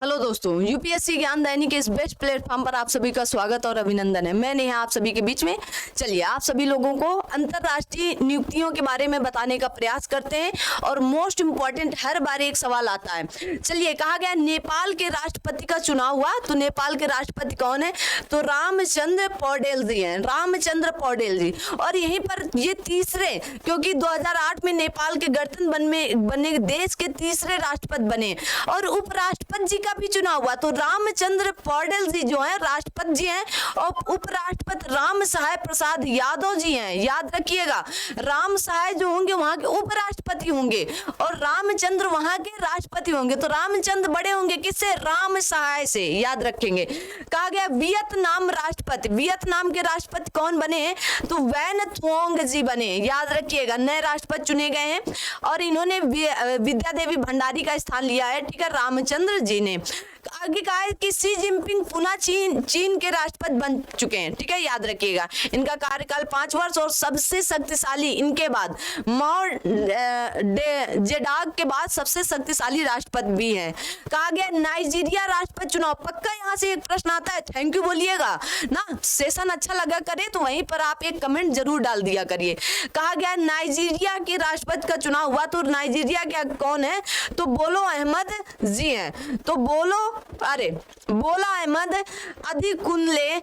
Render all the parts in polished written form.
Hello दोस्तों, UPSC ज्ञान दैनिक के इस बेस्ट प्लेटफॉर्म पर आप सभी का स्वागत और अभिनंदन है। मैं नेहा आप सभी के बीच में। चलिए आप सभी लोगों को अंतरराष्ट्रीय नियुक्तियों के बारे में बताने का प्रयास करते हैं और मोस्ट इम्पॉर्टेंट हर बार एक सवाल आता है। चलिए, कहा गया नेपाल के राष्ट्रपति का चुनाव हुआ, तो नेपाल के राष्ट्रपति कौन है? तो रामचंद्र पौडेल जी हैं, रामचंद्र पौडेल जी। और यहीं पर ये तीसरे, क्योंकि 2008 में नेपाल के गणतंत्र बने देश के तीसरे राष्ट्रपति बने और उपराष्ट्रपति जी का भी चुनाव हुआ। तो रामचंद्र पौडेल जी जो है राष्ट्रपति जी हैं और उपराष्ट्रपति राम सहाय प्रसाद यादव जी हैं। याद रखिएगा, राम सहाय जो होंगे वहां के उपराष्ट्रपति होंगे और रामचंद्र वहां के राष्ट्रपति होंगे। तो रामचंद्र बड़े होंगे किससे? राम सहाय से। याद रखेंगे। कहा गया वियतनाम राष्ट्रपति, वियतनाम के राष्ट्रपति कौन बने हैं? तो वैन थोंग जी बने। याद रखिएगा, नए राष्ट्रपति चुने गए हैं और इन्होंने विद्या देवी भंडारी का स्थान लिया है। ठीक है, रामचंद्र जी ने। आगे कहा है कि शी जिनपिंग पुनः चीन के राष्ट्रपति बन चुके हैं। ठीक है, याद रखिएगा, इनका कार्यकाल 5 वर्ष और सबसे शक्तिशाली इनके बाद माओ जेडाग के बाद सबसे शक्तिशाली राष्ट्रपति भी हैं। कहा गया नाइजीरिया राष्ट्रपति चुनाव, पक्का यहाँ से एक प्रश्न आता है, थैंक यू बोलिएगा ना। सेशन अच्छा लगा करे तो वहीं पर आप एक कमेंट जरूर डाल दिया करिए। कहा गया नाइजीरिया के राष्ट्रपति का चुनाव हुआ, तो नाइजीरिया क्या कौन है? तो बोलो अहमद जी हैं। तो बोला अहमद अधिकुनले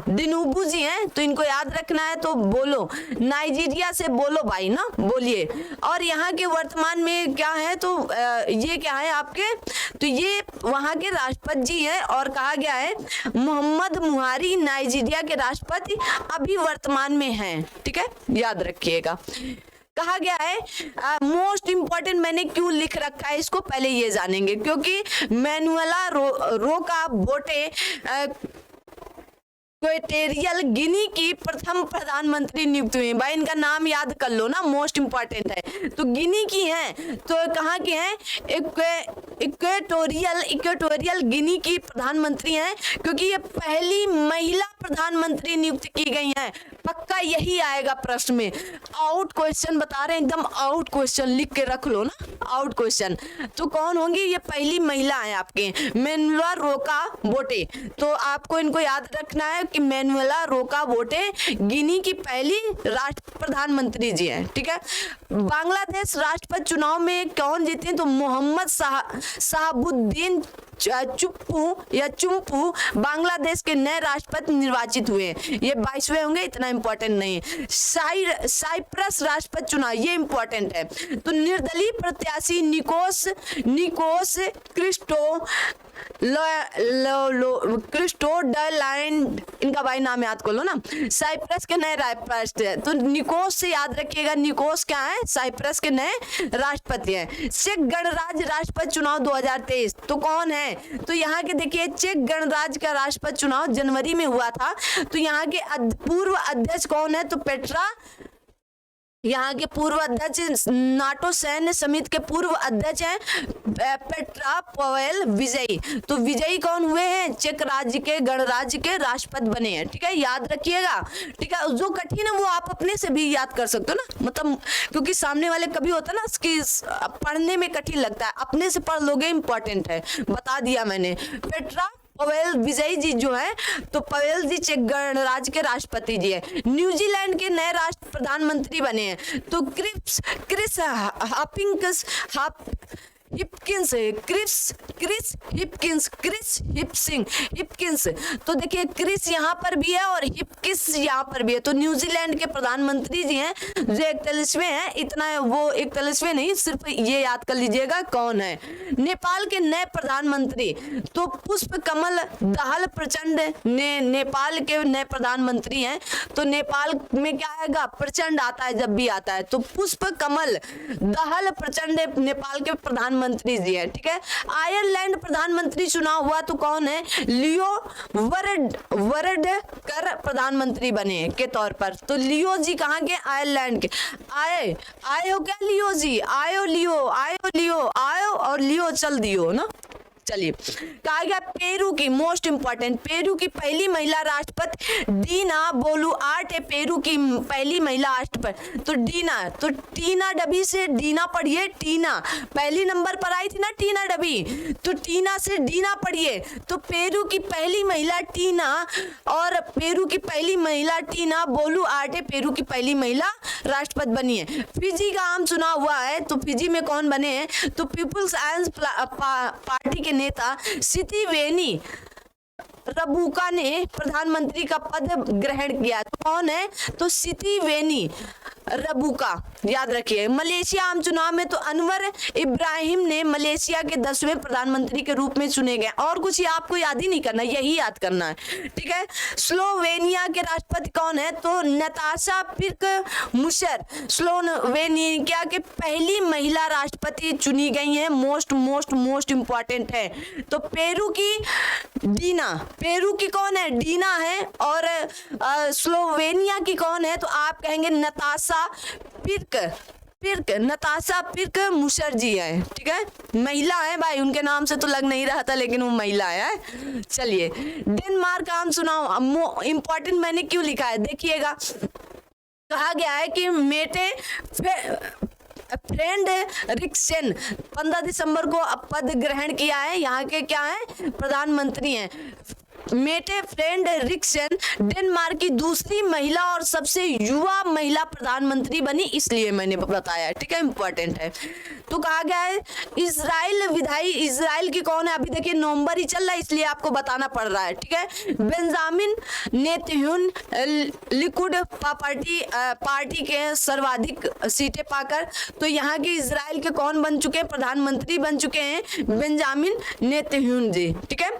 दिनुबू जी हैं, तो इनको याद रखना है। तो बोलो, नाइजीरिया से बोलो भाई ना, बोलिए। और यहाँ के वर्तमान में क्या है? तो ये क्या है आपके? तो ये वहाँ के राष्ट्रपति जी हैं और कहा गया है मोहम्मद बुहारी नाइजीरिया के राष्ट्रपति अभी वर्तमान में हैं। ठीक है, याद रखिएगा। कहा गया है मोस्ट इंपॉर्टेंट, मैंने क्यों लिख रखा है इसको पहले ये जानेंगे, क्योंकि मैनुएला रोका बोटे इक्वेटोरियल गिनी की प्रथम प्रधानमंत्री नियुक्त हुई। भाई इनका नाम याद कर लो ना, मोस्ट इंपॉर्टेंट है। तो गिनी की हैं, तो कहाँ की हैं? इक्वेटोरियल गिनी की प्रधानमंत्री हैं, क्योंकि ये पहली महिला प्रधानमंत्री नियुक्त की गई हैं। पक्का यही आएगा प्रश्न में। आउट क्वेश्चन बता रहे हैं, एकदम आउट क्वेश्चन लिख के रख लो ना, आउट क्वेश्चन। तो कौन होंगी? ये पहली महिला है आपके, मैनुएला रोका बोटे। तो आपको इनको याद रखना है कि मैनुएला रोका बोटे गिनी की पहली राष्ट्र प्रधानमंत्री जी हैं। ठीक है, बांग्लादेश राष्ट्रपति चुनाव में कौन जीते? तो मोहम्मद शहाबुद्दीन चुम्पू बांग्लादेश के नए राष्ट्रपति निर्वाचित हुए। ये 22वें होंगे, इतना इंपॉर्टेंट नहीं है। साइप्रस राष्ट्रपति चुनाव, ये इंपॉर्टेंट है। तो निर्दलीय प्रत्याशी निकोस क्रिस्टो डलाइन, इनका भाई नाम याद कर लो ना। साइप्रस के नए राष्ट्रपति है, तो निकोस से याद रखिएगा। निकोस क्या है? साइप्रस के नए राष्ट्रपति हैं। चेक गणराज्य राष्ट्रपति चुनाव 2023, तो कौन है? तो यहाँ के देखिए, चेक गणराज्य का राष्ट्रपति चुनाव जनवरी में हुआ था। तो यहाँ के पूर्व अध्यक्ष कौन है? तो पेट्रा, यहाँ के पूर्व अध्यक्ष नाटो सैन्य समिति के पूर्व अध्यक्ष हैं पेट्रा पवेल विजयी। तो विजयी कौन हुए हैं? चेक राज्य के गणराज्य के राष्ट्रपति बने हैं। ठीक है, याद रखिएगा। ठीक है, जो कठिन है वो आप अपने से भी याद कर सकते हो ना, मतलब क्योंकि सामने वाले कभी होता है ना कि पढ़ने में कठिन लगता है, अपने से पढ़ लोगे, इंपॉर्टेंट है, बता दिया मैंने। पेट्रा पवेल विजयी जी जो है, तो पवेल जी चेक गणराज्य के राष्ट्रपति जी है। न्यूजीलैंड के नए राष्ट्र प्रधानमंत्री बने हैं, तो क्रिस हिपकिंस। तो देखिए, क्रिस यहाँ पर भी है और हिपकिंस यहाँ पर भी है। तो न्यूजीलैंड के प्रधानमंत्री जी हैं जो 41वें हैं, इतना है वो 41वें नहीं, सिर्फ ये याद कर लीजिएगा कौन है। नेपाल के नए प्रधानमंत्री, तो पुष्प कमल दाहाल प्रचंड नेपाल के नए प्रधानमंत्री हैं। तो नेपाल में क्या आएगा? प्रचंड आता है जब भी आता है, तो पुष्प कमल दाहाल प्रचंड नेपाल के प्रधानमंत्री जी हैं। ठीक है, आयरलैंड प्रधानमंत्री चुनाव हुआ, तो कौन है? लियो वरडकर प्रधानमंत्री बने के तौर पर। तो लियो जी कहाँ के? आयरलैंड के। आए हो क्या लियो जी? आयो लियो और लियो चल दियो ना। चलिए, कहा गया पेरू की मोस्ट इंपॉर्टेंट, पेरू की पहली महिला राष्ट्रपति डीना बोलुआर्टे, पेरू की पहली महिला राष्ट्रपति। तो डीना, तो टीना डबी से डीना पढ़िए, टीना पहली नंबर पर आई थी ना टीना डबी, तो टीना से डीना पढ़िए। तो पेरू की पहली महिला टीना, और पेरू की पहली महिला टीना बोलुआर्टे पेरू की पहली महिला राष्ट्रपति बनी है। फिजी का आम चुनाव हुआ है, तो फिजी में कौन बने हैं, तो पीपुल्स अलायंस पार्टी के नेता सितिवेनी रबुका ने प्रधानमंत्री का पद ग्रहण किया। तो कौन है, तो सितिवेनी रबुका, याद रखिए। मलेशिया आम चुनाव में तो अनवर इब्राहिम ने मलेशिया के 10वें प्रधानमंत्री के रूप में चुने गए। और कुछ आपको याद ही नहीं करना, यही याद करना है, ठीक है। स्लोवेनिया के राष्ट्रपति कौन है, तो नताशा पिर्क-मुशर स्लोवेनिया के पहली महिला राष्ट्रपति चुनी गई हैं। मोस्ट इंपॉर्टेंट है। तो पेरू की डीना, पेरू की कौन है, डीना है, और स्लोवेनिया की कौन है, तो आप कहेंगे नताशा नताशा पिर्क मुशर्जी है, ठीक है, महिला है भाई, उनके नाम से तो लग नहीं रहा था लेकिन वो महिला है। चलिए, डेनमार्क आम चुनाव इंपॉर्टेंट मैंने क्यों लिखा है, देखिएगा। कहा गया है कि मेटे फ्रेंड रिक्सेन 15 दिसंबर को पद ग्रहण किया है, यहाँ के क्या है, प्रधानमंत्री हैं। मेटे फ्रेंड रिक्सेन डेनमार्क की दूसरी महिला और सबसे युवा महिला प्रधानमंत्री बनी, इसलिए मैंने बताया, ठीक है, इंपॉर्टेंट है। तो कहा गया है इजराइल की कौन है, अभी देखिए नवंबर ही चल रहा है इसलिए आपको बताना पड़ रहा है, ठीक है। बेंजामिन नेतन्याहू लिकुड पार्टी के सर्वाधिक सीटें पाकर, तो यहाँ के इजराइल के कौन बन चुके हैं, प्रधानमंत्री बन चुके हैं बेंजामिन नेतन्याहू जी, ठीक है।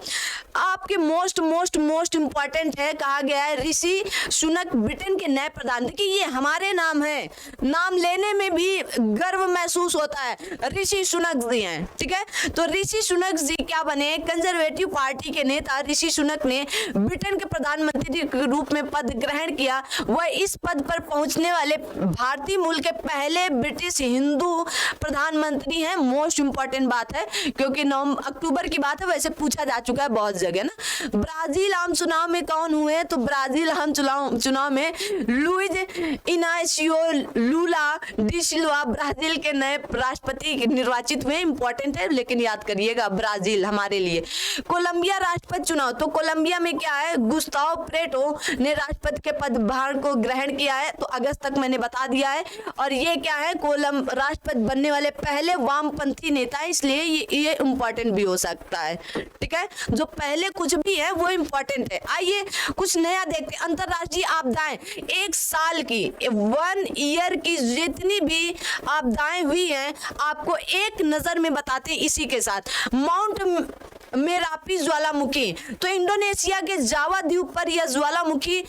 आपके मोस्ट इंपॉर्टेंट है, कहा गया है ऋषि सुनक ब्रिटेन के नए प्रधानमंत्री। ये हमारे नाम है, नाम लेने में भी गर्व महसूस होता है, ऋषि सुनक जी हैं, ठीक है। तो ऋषि सुनक जी क्या बने, कंजर्वेटिव पार्टी के नेता ऋषि सुनक ने ब्रिटेन के प्रधानमंत्री के रूप में पद ग्रहण किया। वह इस पद पर पहुंचने वाले भारतीय मूल के पहले ब्रिटिश हिंदू प्रधानमंत्री हैं। मोस्ट इंपॉर्टेंट बात है क्योंकि 9 अक्टूबर की बात है, वैसे पूछा जा चुका है बहुत जगह ना। ब्राजील आम चुनाव में कौन हुए, तो ब्राजील आम चुनाव में लुइज इनासियो लूला डी सिल्वा ब्राजील के नए राष्ट्रपति निर्वाचित हुए। इंपॉर्टेंट है लेकिन याद करिएगा ब्राजील हमारे लिए। कोलंबिया राष्ट्रपति चुनाव, तो कोलंबिया में क्या है, गुस्ताव पेट्रो ने राष्ट्रपति के पदभार को ग्रहण किया है, तो अगस्त तक मैंने बता दिया है। और ये क्या है, राष्ट्रपति बनने वाले पहले वामपंथी नेता है, इसलिए ये इंपॉर्टेंट भी हो सकता है, ठीक है। जो पहले कुछ भी है वो इंपॉर्टेंट है। आइए कुछ नया देखते हैं। अंतरराष्ट्रीय आपदाएं, एक साल की 1 ईयर की जितनी भी आपदाएं हुई हैं आपको एक नजर में बताते हैं इसी के साथ। माउंट मेरापी ज्वालामुखी, तो इंडोनेशिया के जावा द्वीप पर यह ज्वालामुखी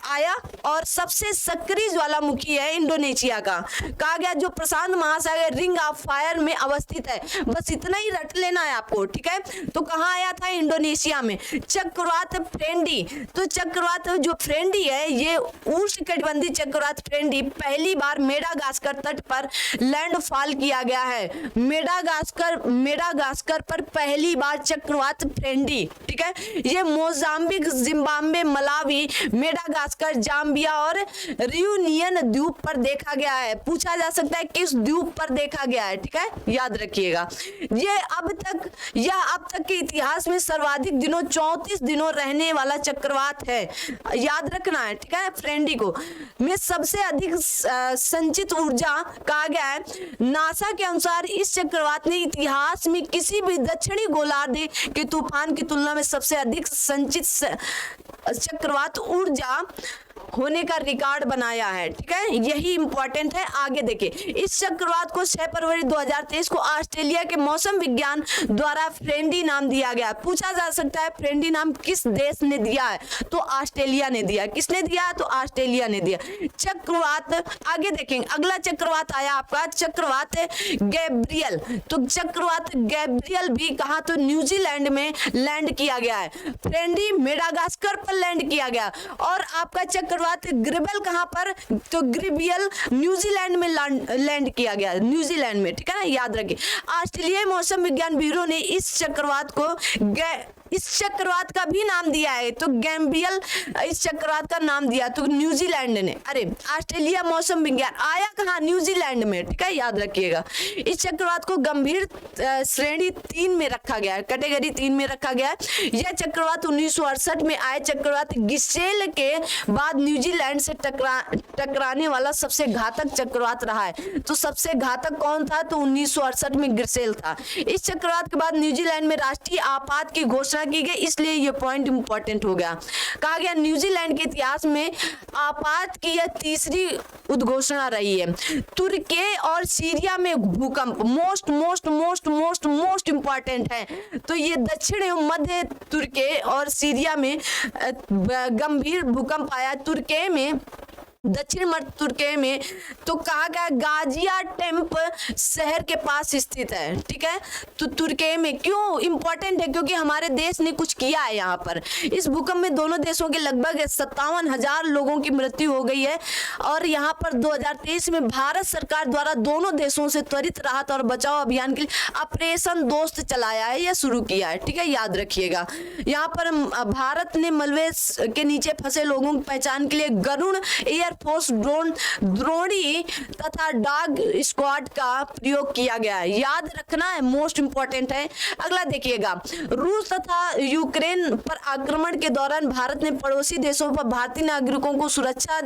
आया और सबसे सक्रिय ज्वालामुखी है इंडोनेशिया का। कहा गया जो प्रशांत महासागर रिंग ऑफ फायर में अवस्थित है, बस इतना ही रट लेना है आपको, ठीक है। तो कहाँ आया था, इंडोनेशिया में। चक्रवात फ्रेंडी, तो चक्रवात जो फ्रेंडी है ये उष्णकटिबंधीय चक्रवात फ्रेंडी पहली बार मेडागास्कर तट पर लैंडफॉल किया गया है। मेडागास्कर पर पहली बार चक्रवात फ्रेंडी, ठीक है। ये Mozambique, Zimbabwe, Malawi, Madagascar, Zambia और रियूनियन द्वीप पर देखा गया है। पूछा जा सकता है किस द्वीप पर देखा गया है, ठीक है, याद रखिएगा। यह अब तक के इतिहास में सर्वाधिक दिनों 34 दिनों रहने वाला चक्रवात है, याद रखना है, ठीक है। फ्रेंडी को में सबसे अधिक संचित ऊर्जा कहा गया है। नासा के अनुसार इस चक्रवात ने इतिहास में किसी भी दक्षिणी गोलार्ध के तूफान की तुलना में सबसे अधिक संचित चक्रवात ऊर्जा होने का रिकॉर्ड बनाया है, ठीक है। यही इंपॉर्टेंट है। आगे देखिए, इस चक्रवात को 6 फरवरी 2023 को ऑस्ट्रेलिया के मौसम विज्ञान द्वारा फ्रेंडी नाम दिया गया। पूछा जा सकता है फ्रेंडी नाम किस देश ने दिया है, तो ऑस्ट्रेलिया ने दिया। किसने दिया है, तो ऑस्ट्रेलिया ने दिया। चक्रवात आगे देखेंगे, अगला चक्रवात आया आपका चक्रवात गैब्रियल। तो चक्रवात गैब्रियल भी कहा, तो न्यूजीलैंड में लैंड किया गया है। फ्रेंडी मेडागास्कर पर लैंड किया गया। और आपका चक्रवात ग्रिबल कहाँ पर, तो ग्रिबियल न्यूजीलैंड में लैंड किया गया, न्यूजीलैंड में, ठीक है ना, याद रखिए। ऑस्ट्रेलियाई मौसम विज्ञान ब्यूरो ने इस चक्रवात का भी नाम दिया है, तो गैम्बियल इस चक्रवात का नाम दिया तो न्यूजीलैंड ने। अरे ऑस्ट्रेलिया मौसम विज्ञान आया कहाँ, न्यूजीलैंड में, ठीक है, याद रखिएगा। इस चक्रवात को गंभीर श्रेणी 3 में रखा गया है, कैटेगरी 3 में रखा गया है। यह चक्रवात 1968 में आए चक्रवात गिसेल के बाद न्यूजीलैंड से टकराने वाला सबसे घातक चक्रवात रहा है। तो सबसे घातक कौन था, तो 1968 में गिसेल था। इस चक्रवात के बाद न्यूजीलैंड में राष्ट्रीय आपात की घोषणा की गई, इसलिए यह पॉइंट इंपॉर्टेंट हो गया। कहा गया न्यूजीलैंड के इतिहास में आपात की यह तीसरी उद्घोषणा रही है। तुर्की और सीरिया में भूकंप मोस्ट इंपॉर्टेंट है। तो ये दक्षिण मध्य तुर्की और सीरिया में गंभीर भूकंप आया, तुर्की में, दक्षिण मध्य तुर्की में। तो कहा गया गाजियाटेप शहर के पास स्थित है, ठीक है। तो तुर्की में क्यों इंपॉर्टेंट है, क्योंकि हमारे देश ने कुछ किया है यहाँ पर। इस भूकंप में दोनों देशों के लगभग 57,000 लोगों की मृत्यु हो गई है। और यहाँ पर 2023 में भारत सरकार द्वारा दोनों देशों से त्वरित राहत और बचाव अभियान के लिए ऑपरेशन दोस्त चलाया है या शुरू किया है, ठीक है, याद रखिएगा। यहाँ पर भारत ने मलबे के नीचे फंसे लोगों की पहचान के लिए गरुड़ एयरफोर्स द्रोणी तथा डॉग स्क्वाड का प्रयोग किया गया है, याद रखना है, मोस्ट इंपॉर्टेंट है। अगला देखिएगा, रूस तथा यूक्रेन पर आक्रमण के दौरान भारत ने पड़ोसी देशों पर भारतीय नागरिकों को सुरक्षा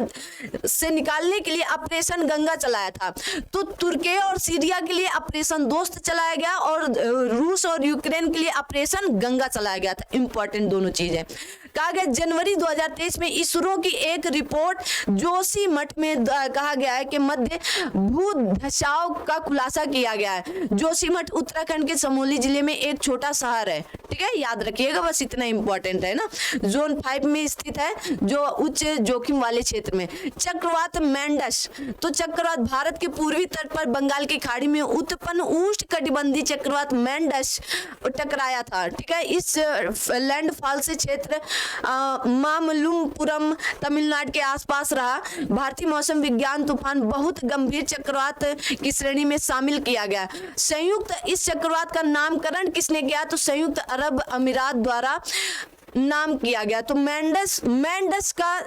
से निकालने के लिए ऑपरेशन गंगा चलाया था। तो तुर्की और सीरिया के लिए ऑपरेशन दोस्त चलाया गया और रूस और यूक्रेन के लिए ऑपरेशन गंगा चलाया गया था, इंपॉर्टेंट दोनों चीजें। कहा गया जनवरी 2023 में इसरो की एक रिपोर्ट जोशीमठ में कहा गया है कि मध्य भूधसाव का खुलासा किया गया है। जोशीमठ उत्तराखंड के चमोली जिले में एक छोटा शहर है, ठीक है, याद रखिएगा, बस इतना इंपॉर्टेंट है ना। जोन 5 में स्थित है, जो उच्च जोखिम वाले क्षेत्र में। चक्रवात मैंडस, तो चक्रवात भारत के पूर्वी तट पर बंगाल की खाड़ी में उत्पन्न उष्णकटिबंधीय चक्रवात मैंडस टकराया था, ठीक है। इस लैंडफॉल से क्षेत्र मामल्लपुरम तमिलनाडु के आसपास रहा। भारतीय मौसम विज्ञान तूफान बहुत गंभीर चक्रवात की श्रेणी में शामिल किया गया। इस चक्रवात का नामकरण किसने किया, तो संयुक्त अरब अमीरात द्वारा नाम किया गया। तो मैंडस का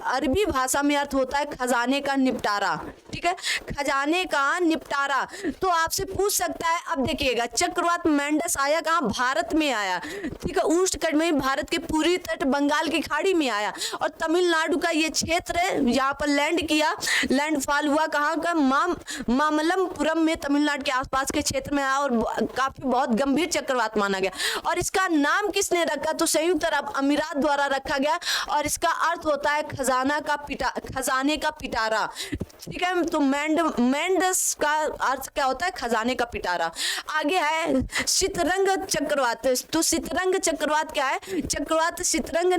अरबी भाषा में अर्थ होता है खजाने का निपटारा, ठीक है, खजाने का निपटारा। तो आपसे पूछ सकता है, अब देखिएगा चक्रवात मैंडस आया कहाँ, भारत में आया, ठीक है, उष्णकटिबंधीय भारत के पूर्वी तट बंगाल की खाड़ी में आया और तमिलनाडु का ये क्षेत्र यहाँ पर लैंड किया, लैंडफॉल हुआ कहाँ का, मामल्लपुरम में, तमिलनाडु के आसपास के क्षेत्र में आया और काफी बहुत गंभीर चक्रवात माना गया। और इसका नाम किसने रखा, तो संयुक्त अरब अमीरात द्वारा रखा गया और इसका अर्थ होता है खजाने का पिटारा, ठीक है। तो मैंडस का अर्थ क्या होता है, खजाने का पिटारा। आगे है शतरंग चक्रवात। तो शतरंग चक्रवात क्या है, चक्रवात शतरंग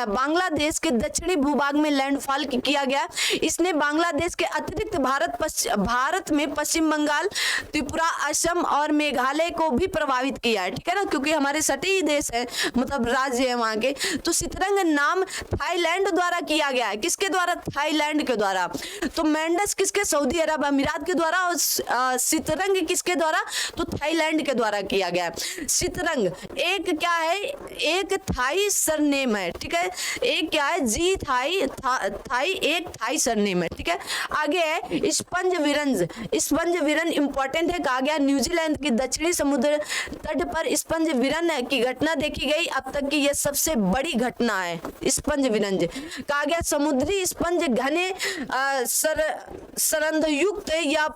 बांग्लादेश के दक्षिणी भूभाग में लैंडफॉल किया गया। इसने बांग्लादेश के अतिरिक्त भारत में पश्चिम बंगाल, त्रिपुरा, असम और मेघालय को भी प्रभावित किया है, ठीक है ना, क्योंकि हमारे सटे ही देश है, मतलब राज्य है वहां के। तो शतरंग नाम थाईलैंड द्वारा किया गया है, किसके द्वारा, थाईलैंड के द्वारा। तो मैंडस किसके, सऊदी अरब अमीरात के द्वारा, और शतरंग किसके द्वारा, तो थाईलैंड के द्वारा किया गया। शतरंग एक क्या है, एक थाई सरनेम है, ठीक है, एक क्या है, जी थाई एक थाई सरनेम है, ठीक है। आगे है स्पंज विरन इंपॉर्टेंट है। कहा गया न्यूजीलैंड की दक्षिणी समुद्र तट पर स्पंज विरन की घटना देखी गई, अब तक की यह सबसे बड़ी घटना है स्पंज विरन। कहा गया समुद्री स्पंज घने सरंध्रयुक्त या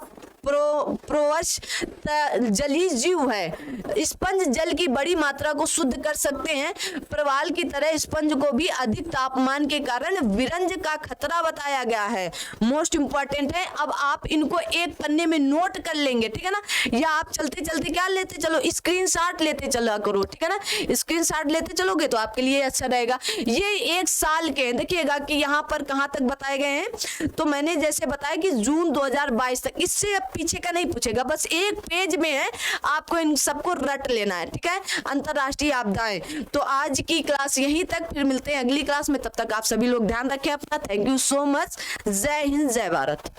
प्रोवश जलीय जीव है। स्पंज जल की बड़ी मात्रा को शुद्ध कर सकते हैं। प्रवाल की तरह स्पंज को भी अधिक तापमान के कारण विरंज का खतरा बताया गया है, मोस्ट इंपॉर्टेंट है। अब आप इनको एक पन्ने में नोट कर लेंगे, ठीक है ना, या आप चलते चलते क्या लेते चलो, स्क्रीनशॉट लेते चला करो, ठीक है ना, स्क्रीनशॉट लेते चलोगे तो आपके लिए अच्छा रहेगा। ये 1 साल के देखिएगा कि यहाँ पर कहाँ तक बताए गए हैं। तो मैंने जैसे बताया कि जून 2022 तक, इससे पीछे का नहीं पूछेगा, बस एक पेज में है, आपको इन सबको रट लेना है। ठीक है, अंतरराष्ट्रीय आपदाएं। तो आज की क्लास यहीं तक, फिर मिलते हैं अगली क्लास में। तब तक आप सभी लोग ध्यान रखें अपना। Thank you so much. जय हिंद, जय भारत।